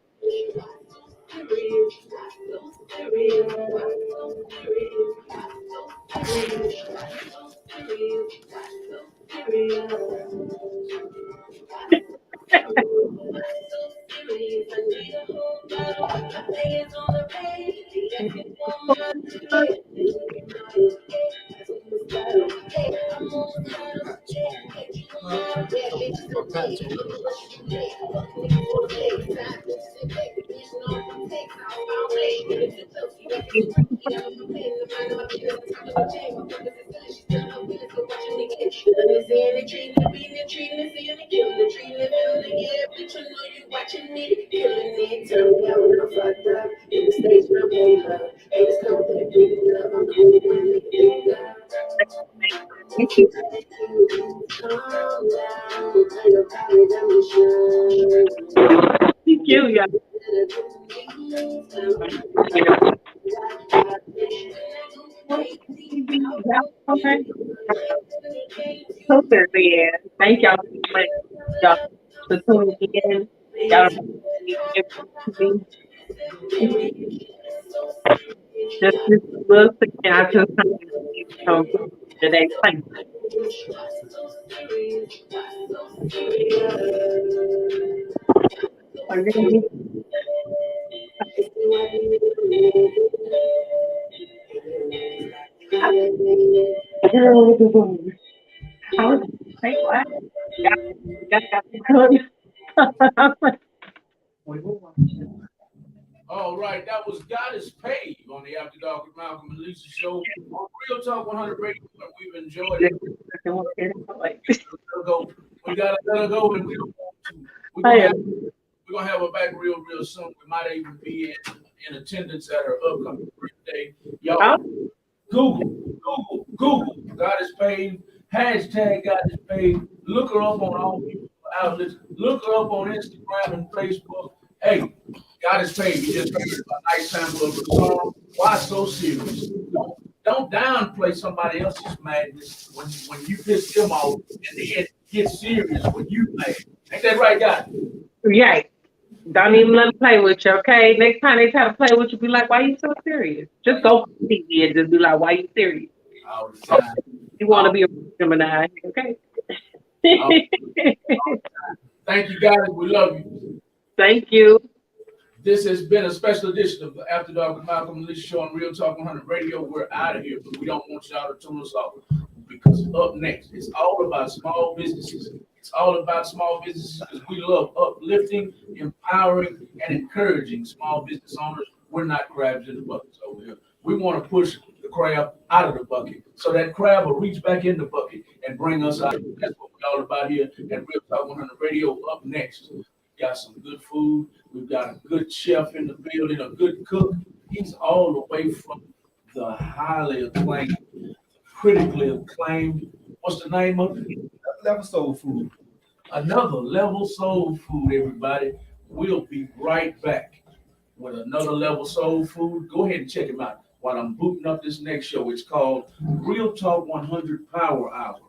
Thank you, yeah. So busy. Thank y'all so much. Y'all for tuning in. Y'all to me. Just this little thing I just so good today. Thank you. I was like, what? All right, that was Goddess Pave on the After Dark with Malcolm and Lisa show on Real Talk 100 Radio. We've enjoyed it. We gotta let her go, and we don't want to. We're gonna have her back real soon. We might even be in attendance at her upcoming birthday. Y'all, Google Goddess Pave, hashtag Goddess Pave. Look her up on all outlets. Look her up on Instagram and Facebook. Hey, Goddess Pave, you just heard a nice sample of the song. Why so serious? Don't downplay somebody else's madness when you piss them off, and then get serious when you mad. Ain't that right, guys? Yeah. Don't even let them play with you, okay? Next time they try to play with you, be like, why you so serious? Just go for TV and just be like, why you serious? All the time. You want to be a Gemini, okay? Thank you, guys. We love you. Thank you. This has been a special edition of the After Dark with Malcolm and Lisa show on Real Talk 100 Radio. We're out of here, but we don't want y'all to tune us off, because up next, it's all about small businesses. It's all about small businesses because we love uplifting, empowering, and encouraging small business owners. We're not crabs in the buckets over here. We want to push the crab out of the bucket so that crab will reach back in the bucket and bring us out. That's what we're all about here at Real Talk 100 Radio. Up next, we got some good food. We've got a good chef in the building, a good cook. He's all the way from the highly acclaimed, critically acclaimed. What's the name of it? Level Soul Food. Another Level Soul Food, everybody. We'll be right back with another Level Soul Food. Go ahead and check him out while I'm booting up this next show. It's called Real Talk 100 Power Hour.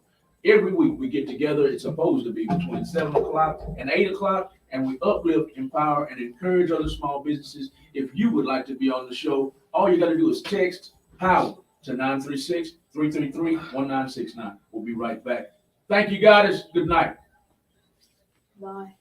Every week we get together. It's supposed to be between 7 o'clock and 8 o'clock, and we uplift, empower, and encourage other small businesses. If you would like to be on the show, all you got to do is text POWER to 936-333-1969. We'll be right back. Thank you, guys. Good night. Bye.